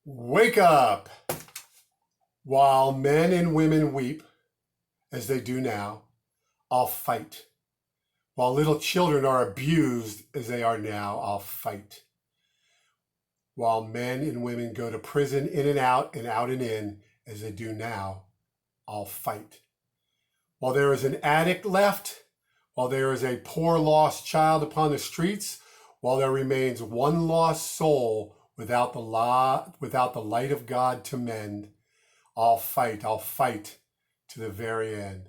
Wake up! While men and women weep, as they do now, I'll fight. While little children are abused, as they are now, I'll fight. While men and women go to prison in and out and in, as they do now, I'll fight. While there is an addict left, while there is a poor lost child upon the streets, while there remains one lost soul without the light of God to mend, I'll fight to the very end.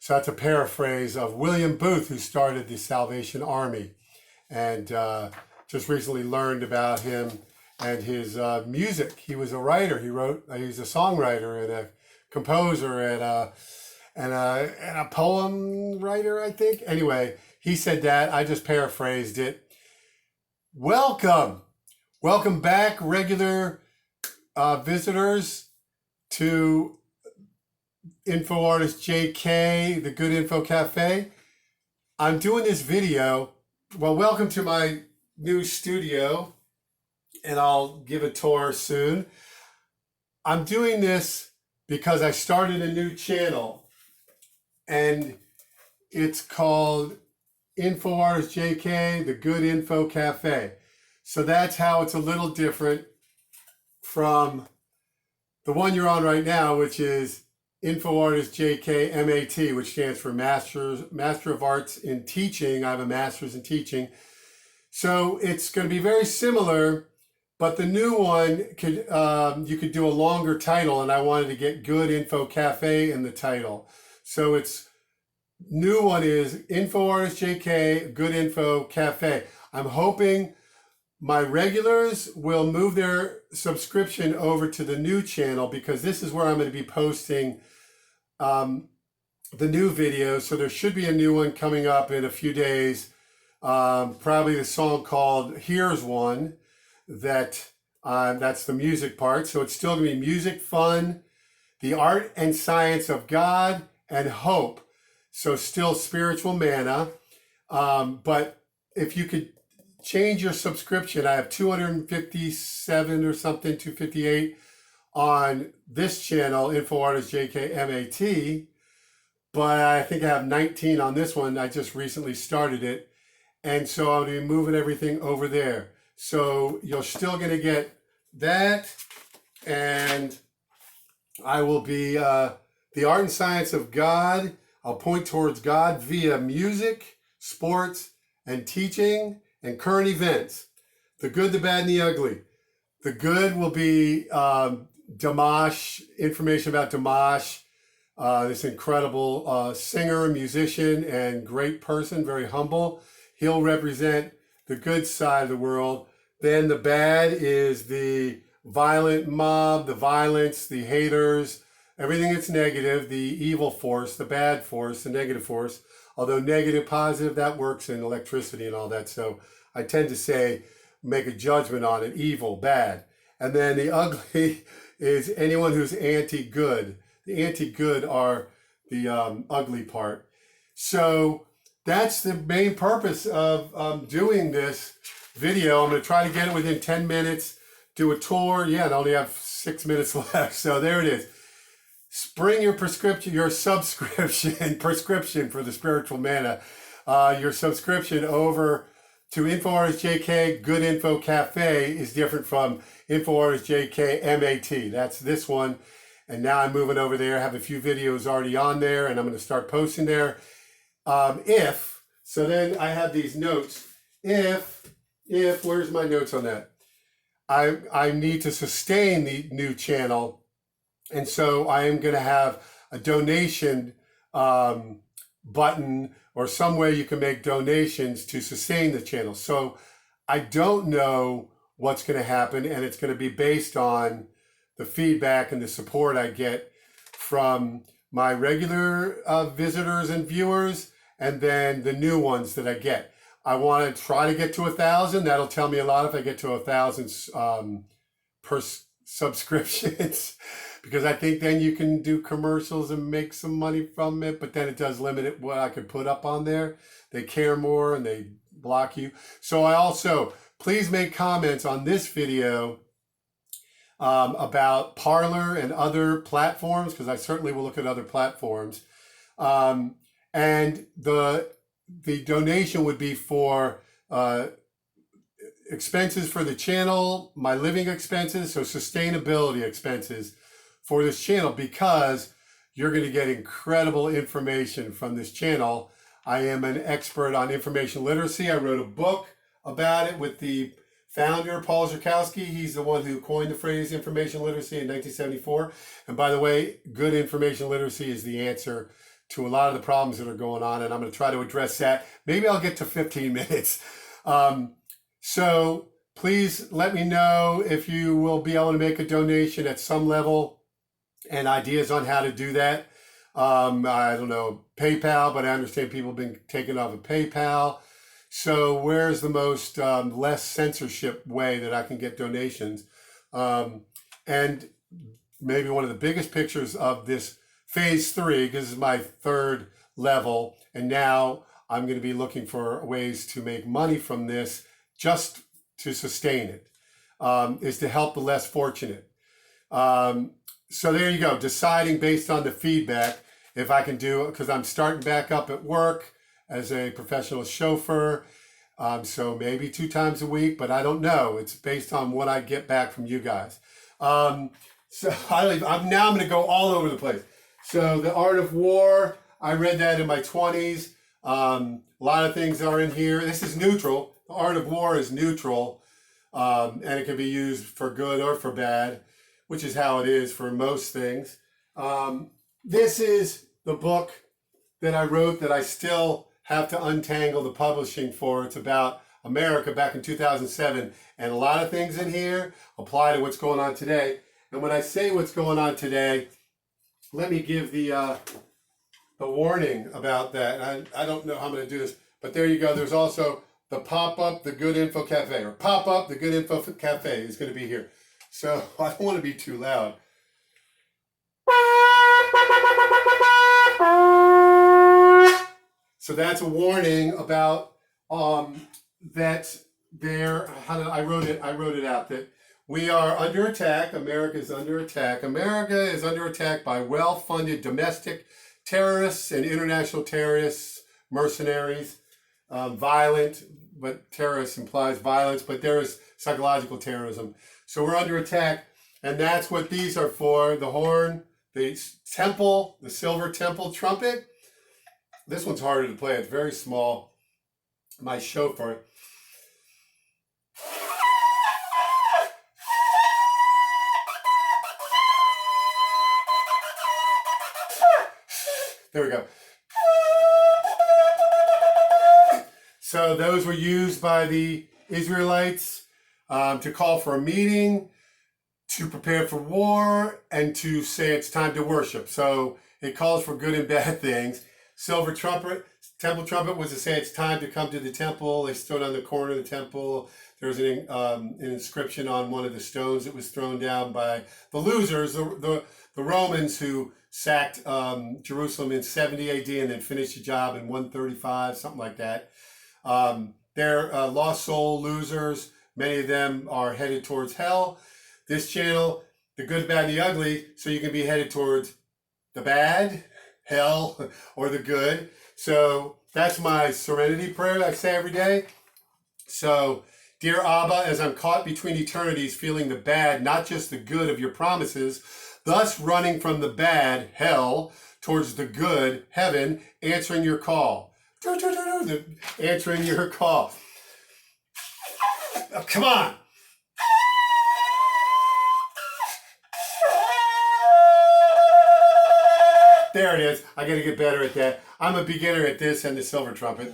So that's a paraphrase of William Booth, who started the Salvation Army, and just recently learned about him and his music. He was a writer. He was a songwriter and a composer and a poem writer, I think. Anyway, he said that. I just paraphrased it. Welcome back, regular visitors, to InfoArtist JK, the Good Info Cafe. I'm doing this video. Well, welcome to my new studio, and I'll give a tour soon. I'm doing this because I started a new channel, and it's called InfoArtist JK, the Good Info Cafe. So that's how it's a little different from the one you're on right now, which is InfoArtist JK MAT, which stands for Master of Arts in Teaching. I have a master's in teaching. So it's going to be very similar, but the new one you could do a longer title, and I wanted to get Good Info Cafe in the title. So it's new one is InfoArtist JK, Good Info Cafe. I'm hoping my regulars will move their subscription over to the new channel, because this is where I'm going to be posting the new videos. So there should be a new one coming up in a few days. Probably the song called Here's One. That's the music part. So it's still going to be music, fun, the art and science of God, and hope. So still spiritual manna. But if you could change your subscription, I have 257 or something, 258 on this channel, InfoArtist JK MAT, but I think I have 19 on this one. I just recently started it, and so I'll be moving everything over there. So you're still going to get that, and I will be the art and science of God. I'll point towards God via music, sports, and teaching, and current events. The good, the bad, and the ugly. The good will be Dimash, information about Dimash, this incredible singer, musician, and great person, very humble. He'll represent the good side of the world. Then the bad is the violent mob, the violence, the haters, everything that's negative, the evil force, the bad force, the negative force. Although negative, positive, that works in electricity and all that. So I tend to say, make a judgment on it, evil, bad. And then the ugly is anyone who's anti-good. The anti-good are the ugly part. So that's the main purpose of doing this video. I'm going to try to get it within 10 minutes, do a tour. Yeah, I only have 6 minutes left. So there it is. Bring your prescription for the spiritual manna, your subscription over to InfoArtist JK. Good Info Cafe is different from InfoArtist JK MAT. That's this one. And now I'm moving over there. I have a few videos already on there, and I'm going to start posting there. So then I have these notes. Where's my notes on that? I need to sustain the new channel. And so I am going to have a donation button, or some way you can make donations to sustain the channel. So I don't know what's going to happen, and it's going to be based on the feedback and the support I get from my regular visitors and viewers, and then the new ones that I get. I want to try to get to 1,000. That'll tell me a lot if I get to 1,000 per subscriptions. Because I think then you can do commercials and make some money from it, but then it does limit it what I could put up on there. They care more and they block you. So I also, please make comments on this video about Parler and other platforms, because I certainly will look at other platforms. And the donation would be for expenses for the channel, my living expenses, so sustainability expenses for this channel, because you're going to get incredible information from this channel. I am an expert on information literacy. I wrote a book about it with the founder, Paul Zurkowski. He's the one who coined the phrase information literacy in 1974. And by the way, good information literacy is the answer to a lot of the problems that are going on, and I'm going to try to address that. Maybe I'll get to 15 minutes. So please let me know if you will be able to make a donation at some level and ideas on how to do that. I don't know, PayPal, but I understand people have been taken off of PayPal. So where's the most less censorship way that I can get donations? And maybe one of the biggest pictures of this phase 3, because this is my 3rd level, and now I'm going to be looking for ways to make money from this just to sustain it, is to help the less fortunate. So there you go, deciding based on the feedback if I can do it, because I'm starting back up at work as a professional chauffeur. So maybe 2 times a week, but I don't know. It's based on what I get back from you guys. So I'm going to go all over the place. So The Art of War, I read that in my 20s. A lot of things are in here. This is neutral. The Art of War is neutral, and it can be used for good or for bad, which is how it is for most things. This is the book that I wrote that I still have to untangle the publishing for. It's about America back in 2007, and a lot of things in here apply to what's going on today. And when I say what's going on today, let me give the warning about that. I don't know how I'm going to do this, but there you go. There's also the pop-up, the Good Info Cafe, or pop-up, the Good Info Cafe is going to be here. So I don't want to be too loud. So that's a warning about that there. I wrote it out that we are under attack. America is under attack. America is under attack by well-funded domestic terrorists and international terrorists, mercenaries, violent, but terrorist implies violence, but there is psychological terrorism. So we're under attack, and that's what these are for. The horn, the temple, the silver temple trumpet. This one's harder to play. It's very small. My shofar. There we go. So those were used by the Israelites to call for a meeting, to prepare for war, and to say it's time to worship. So it calls for good and bad things. Silver trumpet, temple trumpet was to say it's time to come to the temple. They stood on the corner of the temple. There was an inscription on one of the stones that was thrown down by the losers, the Romans who sacked Jerusalem in 70 AD and then finished the job in 135, something like that. They're lost soul losers. Many of them are headed towards hell. This channel, the good, bad, and the ugly, so you can be headed towards the bad, hell, or the good. So that's my serenity prayer I say every day. So, dear Abba, as I'm caught between eternities, feeling the bad, not just the good of your promises, thus running from the bad, hell, towards the good, heaven, answering your call. Answering your call. Oh, come on. There it is. I got to get better at that. I'm a beginner at this and the silver trumpet.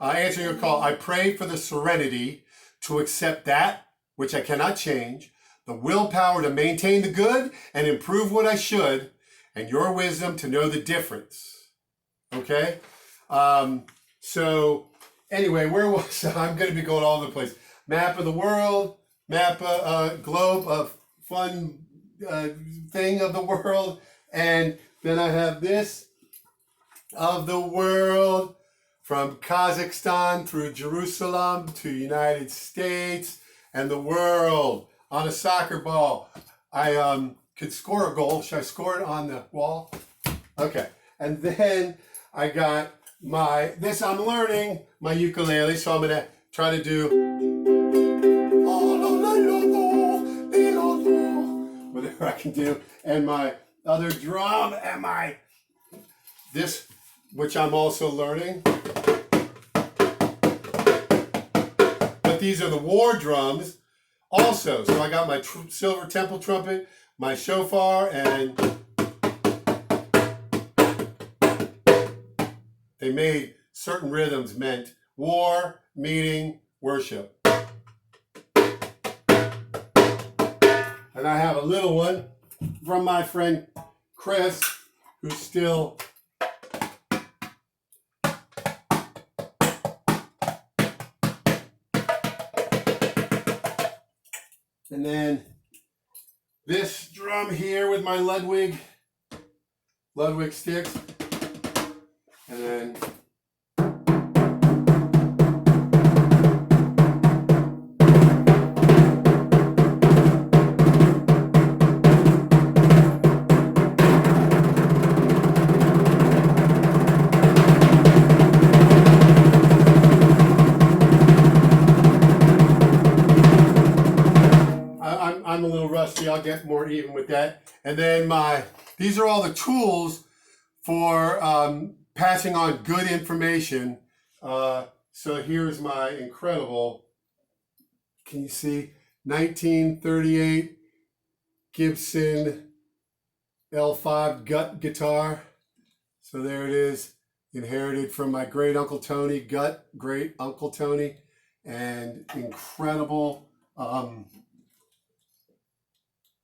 Answering your call. I pray for the serenity to accept that which I cannot change, the willpower to maintain the good and improve what I should, and your wisdom to know the difference. Okay? So anyway, where was I? I'm going to be going all over the place. Map of the world, globe of fun thing of the world, and then I have this of the world from Kazakhstan through Jerusalem to United States and the world on a soccer ball. I could score a goal. Should I score it on the wall? Okay. And then I got I'm learning my ukulele, so I'm gonna try to do whatever I can do. And my other drum and this, which I'm also learning. But these are the war drums also. So I got my silver temple trumpet, my shofar, and they made certain rhythms meant war, meeting, worship. And I have a little one from my friend Chris, who's still and then this drum here with my Ludwig sticks. And then I'm a little rusty. I'll get more even with that. And then these are all the tools for passing on good information. So here's my incredible, can you see, 1938 Gibson L5 gut guitar. So there it is, inherited from my great Uncle Tony, great Uncle Tony, and incredible.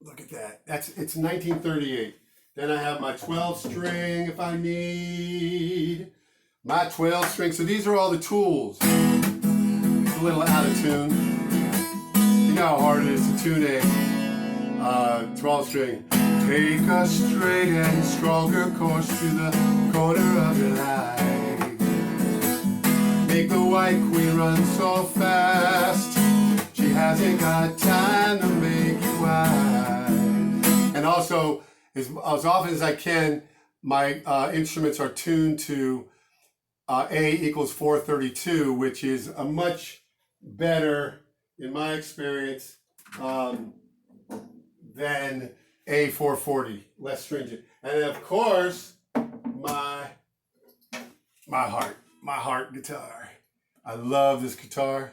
Look at that. It's 1938. Then I have my 12 string if I need my 12 string. So these are all the tools. It's a little out of tune. You know how hard it is to tune a 12 string. Take a straight and stronger course to the corner of your life. Make the white queen run so fast. She hasn't got time to make you wise. And also, as often as I can, my instruments are tuned to A equals 432, which is a much better, in my experience, than A 440, less stringent. And then of course, my heart guitar. I love this guitar.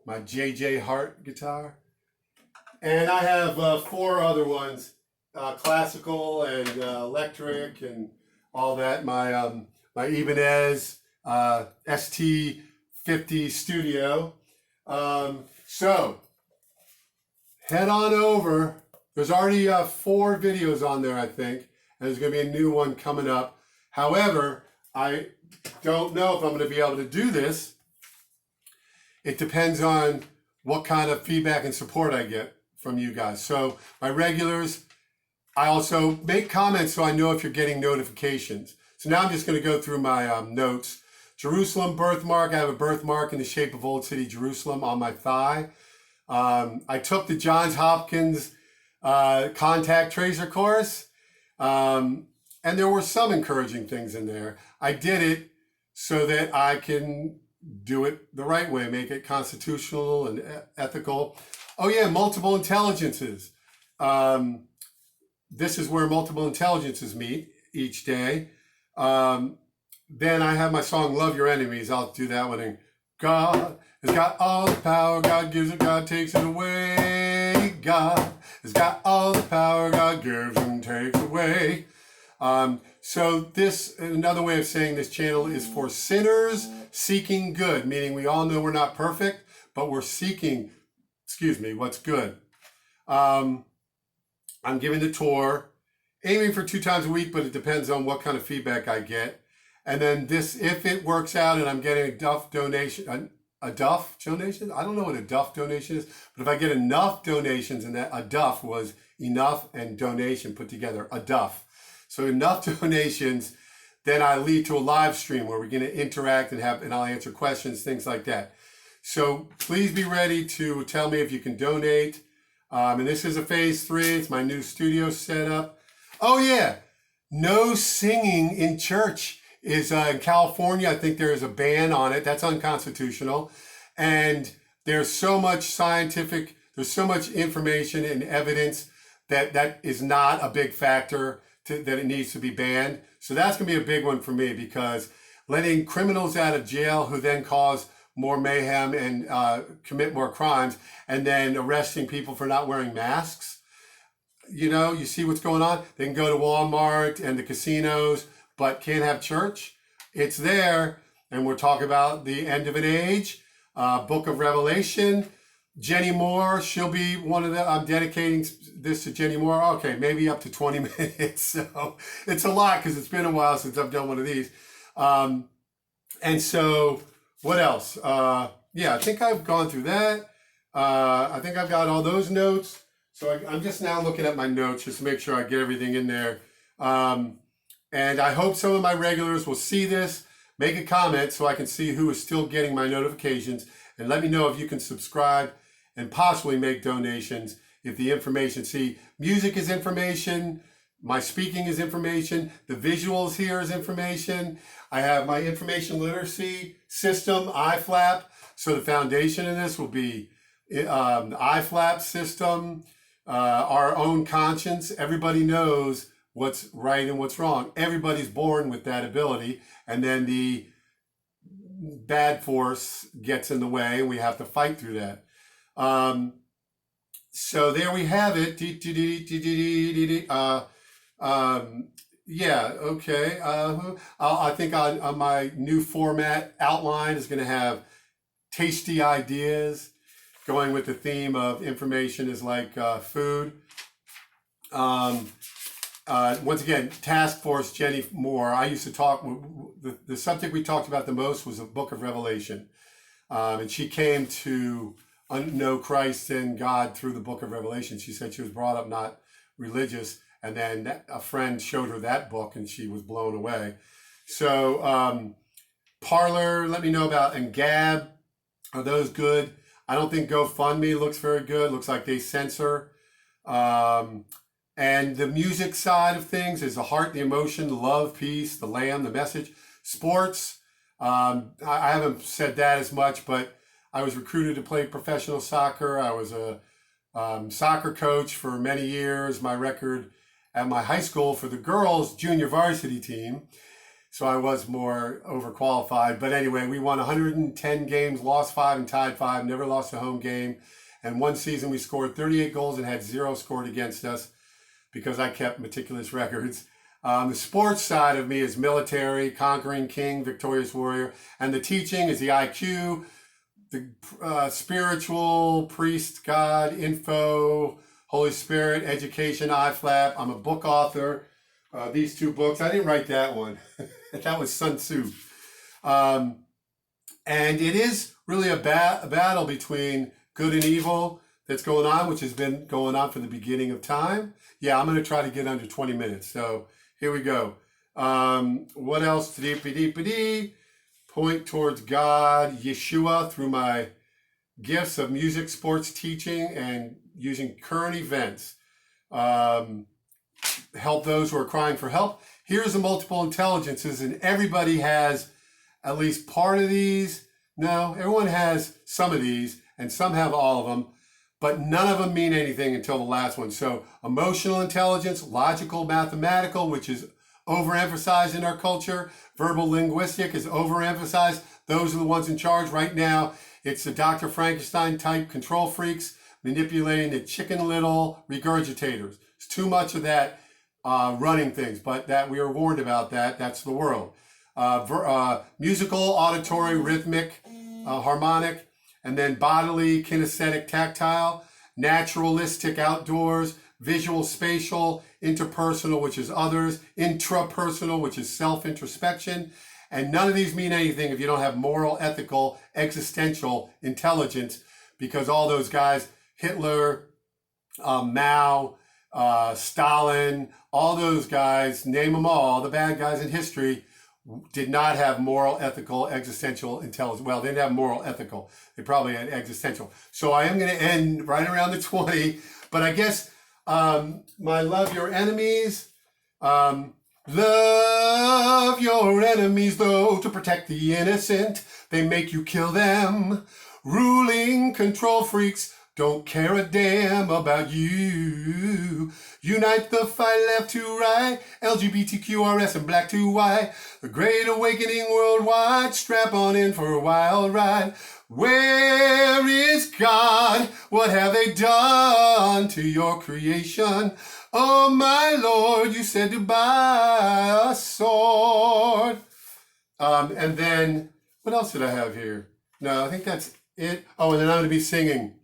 My JJ Hart guitar. And I have 4 other ones, classical and electric and all that. My Ibanez ST50 Studio. So head on over. There's already 4 videos on there, I think, and there's going to be a new one coming up. However, I don't know if I'm going to be able to do this. It depends on what kind of feedback and support I get from you guys. So my regulars, I also make comments so I know if you're getting notifications. So now I'm just going to go through my notes. Jerusalem birthmark. I have a birthmark in the shape of Old City Jerusalem on my thigh. I took the Johns Hopkins contact tracer course, and there were some encouraging things in there. I did it so that I can do it the right way, make it constitutional and ethical. Oh yeah, multiple intelligences. This is where multiple intelligences meet each day. Then I have my song, Love Your Enemies. I'll do that one. And God has got all the power. God gives it, God takes it away. God has got all the power. God gives and takes away. So this, another way of saying this channel is for sinners seeking good, meaning we all know we're not perfect, but we're seeking, what's good. I'm giving the tour, aiming for 2 times a week, but it depends on what kind of feedback I get. And then this, if it works out and I'm getting a Duff donation, a Duff donation? I don't know what a Duff donation is, but if I get enough donations, and that a Duff was enough and donation put together, a Duff. So enough donations, then I lead to a live stream where we're going to interact and I'll answer questions, things like that. So please be ready to tell me if you can donate. And this is a phase 3. It's my new studio setup. Oh yeah, no singing in church is in California. I think there is a ban on it. That's unconstitutional. And there's so much there's so much information and evidence that is not a big factor that it needs to be banned. So that's going to be a big one for me, because letting criminals out of jail who then cause more mayhem and commit more crimes, and then arresting people for not wearing masks. You see what's going on? They can go to Walmart and the casinos, but can't have church. It's there, and we're talking about the end of an age, book of Revelation. Jenny Moore, she'll be one of the, I'm dedicating this to Jenny Moore. Okay, maybe up to 20 minutes. So it's a lot because it's been a while since I've done one of these. And so what else? Yeah, I think I've gone through that. I think I've got all those notes. So I'm just now looking at my notes just to make sure I get everything in there. And I hope some of my regulars will see this, make a comment so I can see who is still getting my notifications, and let me know if you can subscribe and possibly make donations if the information, see, music is information, my speaking is information, the visuals here is information. I have my information literacy system, iFlap. So the foundation of this will be the iFlap system, our own conscience. Everybody knows what's right and what's wrong. Everybody's born with that ability. And then the bad force gets in the way, and we have to fight through that. So there we have it. Yeah, okay. I think on my new format outline is going to have tasty ideas, going with the theme of information is like food. Once again, Task Force Jenny Moore. I used to talk, the subject we talked about the most was the book of Revelation. And she came to know Christ and God through the book of Revelation. She said she was brought up not religious, and then a friend showed her that book and she was blown away. So Parler, let me know about, and Gab, are those good? I don't think GoFundMe looks very good. Looks like they censor. And the music side of things is the heart, the emotion, the love, peace, the lamb, the message. Sports, I haven't said that as much, but I was recruited to play professional soccer. I was a soccer coach for many years. My record at my high school for the girls' junior varsity team. So I was more overqualified. But anyway, we won 110 games, lost 5 and tied 5, never lost a home game. And one season we scored 38 goals and had 0 scored against us because I kept meticulous records. The sports side of me is military, conquering king, victorious warrior. And the teaching is the IQ, the spiritual, priest, God, info, Holy Spirit, education, iFlap. I'm a book author. These 2 books, I didn't write that one. That was Sun Tzu. And it is really a battle between good and evil that's going on, which has been going on from the beginning of time. Yeah, I'm going to try to get under 20 minutes. So here we go. What else? Point towards God, Yeshua, through my gifts of music, sports, teaching, and using current events. Help those who are crying for help. Here's the multiple intelligences, and everybody has at least part of these. No, everyone has some of these, and some have all of them, but none of them mean anything until the last one. So emotional intelligence, logical, mathematical, which is overemphasized in our culture. Verbal linguistic is overemphasized. Those are the ones in charge right now. It's the Dr. Frankenstein type control freaks manipulating the Chicken Little regurgitators. It's too much of that running things, but that we are warned about that. That's the world. Musical, auditory, rhythmic, harmonic, and then bodily, kinesthetic, tactile, naturalistic, outdoors, visual, spatial, interpersonal, which is others, intrapersonal, which is self-introspection. And none of these mean anything if you don't have moral, ethical, existential intelligence, because all those guys, Hitler, Mao, Stalin, all those guys, name them all, the bad guys in history, did not have moral, ethical, existential intelligence. Well, they didn't have moral, ethical. They probably had existential. So I am going to end right around the 20. But I guess my love your enemies. Love your enemies, though, to protect the innocent. They make you kill them. Ruling control freaks don't care a damn about you. Unite the fight left to right, LGBTQRS and black to white. The great awakening worldwide, strap on in for a wild ride. Where is God? What have they done to your creation? Oh my Lord, you said to buy a sword. And then, what else did I have here? No, I think that's it. Oh, and then I'm going to be singing.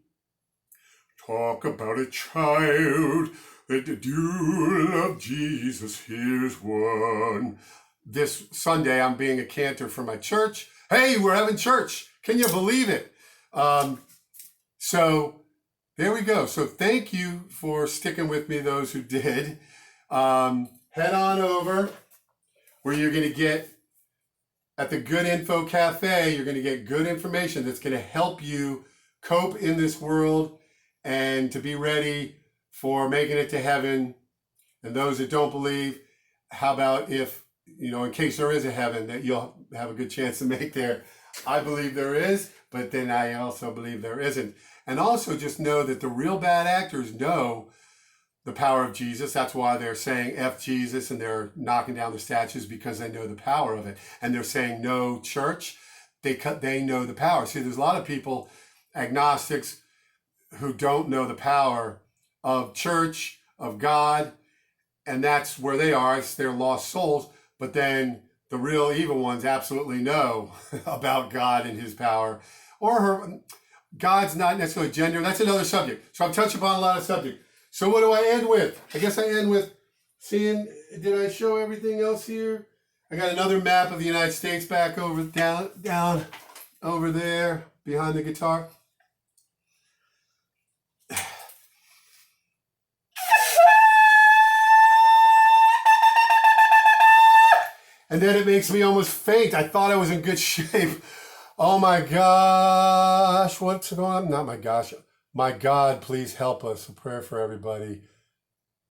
Talk about a child that do love Jesus, here's one. This Sunday, I'm being a cantor for my church. Hey, we're having church. Can you believe it? So there we go. So thank you for sticking with me, those who did. Head on over where you're going to get, at the Good Info Cafe, you're going to get good information that's going to help you cope in this world and to be ready for making it to heaven. And those that don't believe, how about if, in case there is a heaven, that you'll have a good chance to make there. I believe there is, but then I also believe there isn't. And also just know that the real bad actors know the power of Jesus. That's why they're saying F Jesus and they're knocking down the statues, because they know the power of it. And they're saying no church. They know the power. See, there's a lot of people, agnostics, who don't know the power of church, of God, and that's where they are. It's their lost souls. But then the real evil ones absolutely know about God and his power. Or her. God's not necessarily gender. That's another subject. So I'm touching upon a lot of subjects. So what do I end with? I guess I end with seeing, did I show everything else here? I got another map of the United States back over, down over there behind the guitar. And then it makes me almost faint. I thought I was in good shape. Oh my gosh, what's going on? Not my gosh. My God, please help us. A prayer for everybody.